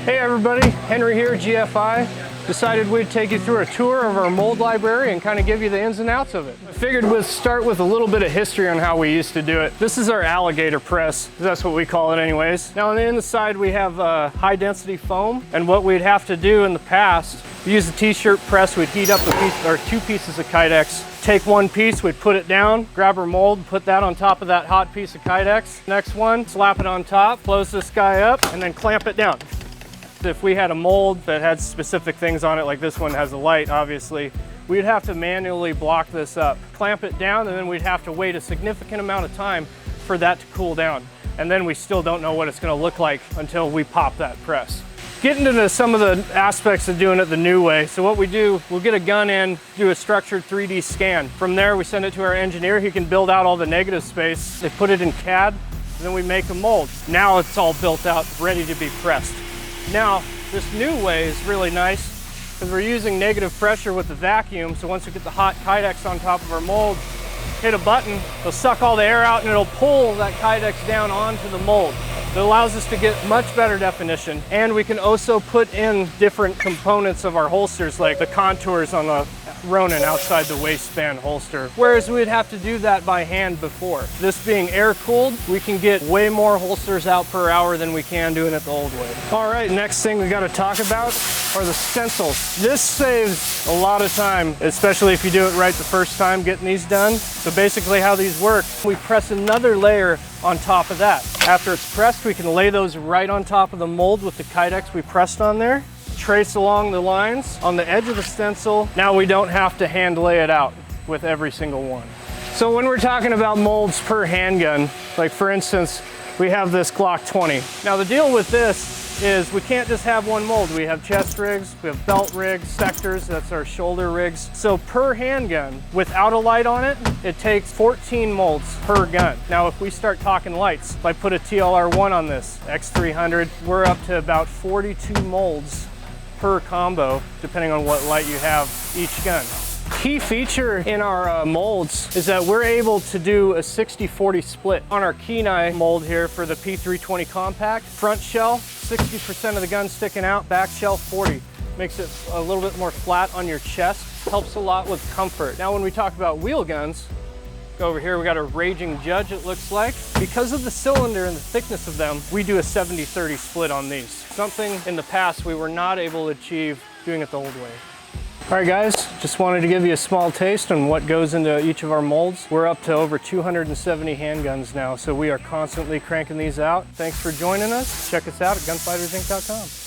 Hey everybody, Henry here, GFI. Decided we'd take you through a tour of our mold library and kind of give you the ins and outs of it. I figured we'd start with a little bit of history on how we used to do it. This is our alligator press, that's what we call it anyways. Now on the inside we have high density foam, and what we'd have to do in the past, we use a t-shirt press, we'd heat up a piece or 2 pieces of Kydex. Take one piece, we'd put it down, grab our mold, put that on top of that hot piece of Kydex. Next one, slap it on top, close this guy up, and then clamp it down. If we had a mold that had specific things on it, like this one has a light, obviously, we'd have to manually block this up, clamp it down, and then we'd have to wait a significant amount of time for that to cool down. And then we still don't know what it's gonna look like until we pop that press. Getting into some of the aspects of doing it the new way. So what we do, we'll get a gun in, do a structured 3D scan. From there, we send it to our engineer. He can build out all the negative space. They put it in CAD, and then we make a mold. Now it's all built out, ready to be pressed. Now, this new way is really nice because we're using negative pressure with the vacuum. So once we get the hot Kydex on top of our mold, hit a button, it'll suck all the air out and it'll pull that Kydex down onto the mold. It allows us to get much better definition, and we can also put in different components of our holsters, like the contours on the Ronin outside the waistband holster, whereas we'd have to do that by hand before. This being air cooled, we can get way more holsters out per hour than we can doing it the old way. All right, next thing we got to talk about are the stencils. This saves a lot of time, especially if you do it right the first time getting these done. So basically how these work, we press another layer on top of that. After it's pressed, we can lay those right on top of the mold with the Kydex we pressed on there. Trace along the lines on the edge of the stencil. Now we don't have to hand lay it out with every single one. So when we're talking about molds per handgun, like for instance, we have this Glock 20. Now the deal with this is we can't just have one mold. We have chest rigs, we have belt rigs, sectors, that's our shoulder rigs. So per handgun, without a light on it, it takes 14 molds per gun. Now if we start talking lights, if I put a TLR1 on this, X300, we're up to about 42 molds per combo, depending on what light you have each gun. Key feature in our molds is that we're able to do a 60-40 split. On our Kenai mold here for the P320 Compact, front shell, 60% of the gun sticking out, back shell 40. Makes it a little bit more flat on your chest, helps a lot with comfort. Now when we talk about wheel guns, go over here, we got a Raging Judge, it looks like. Because of the cylinder and the thickness of them, we do a 70-30 split on these. Something in the past we were not able to achieve doing it the old way. All right guys, just wanted to give you a small taste on what goes into each of our molds. We're up to over 270 handguns now, so we are constantly cranking these out. Thanks for joining us. Check us out at gunfightersinc.com.